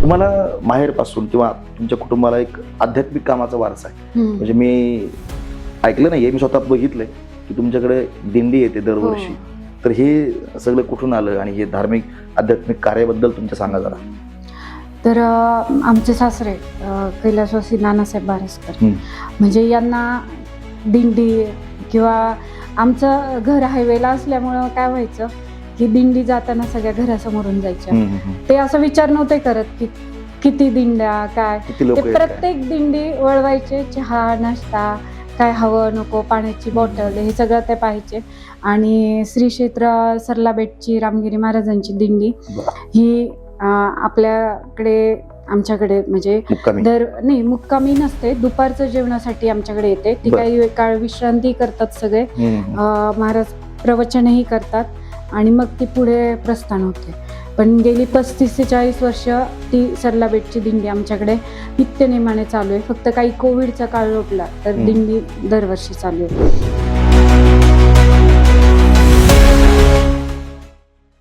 तुम्हाला माहेरपासून किंवा तुमच्या कुटुंबाला एक आध्यात्मिक कामाचा वारसा आहे. म्हणजे मी ऐकलं नाहीये, मी स्वतः बघितलंय की तुमच्याकडे दिंडी येते दरवर्षी. तर हे सगळं कुठून आलं आणि हे धार्मिक आध्यात्मिक कार्याबद्दल तुमच्या सांगा जरा. तर आमचे सासरे कैलासवासी नानासाहेब बारसकर, म्हणजे यांना दिंडी किंवा आमचं घर हायवेला असल्यामुळं काय व्हायचं की दिंडी जाताना सगळ्या घरासमोरून जायच्या. ते असं विचार नव्हते करत की किती दिंड्या काय, ते प्रत्येक दिंडी वळवायचे, चहा नाश्ता काय हवं नको, पाण्याची बॉटल, हे सगळं ते पाहायचे. आणि श्री क्षेत्र सरलाबेटची रामगिरी महाराजांची दिंडी ही आपल्याकडे आमच्याकडे म्हणजे नाही मुक्कामी नसते, दुपारचं जेवणासाठी आमच्याकडे येते. ती काही काळ विश्रांती करतात सगळे, महाराज प्रवचनही करतात आणि मग ती पुढे प्रस्थान होते. पण गेली 35 ते 40 वर्ष ती सरलाबेटची दिंडी आमच्याकडे नित्यनेमाने चालू आहे. फक्त काही कोविडचा काळ लोटला तर दिंडी दरवर्षी चालू आहे.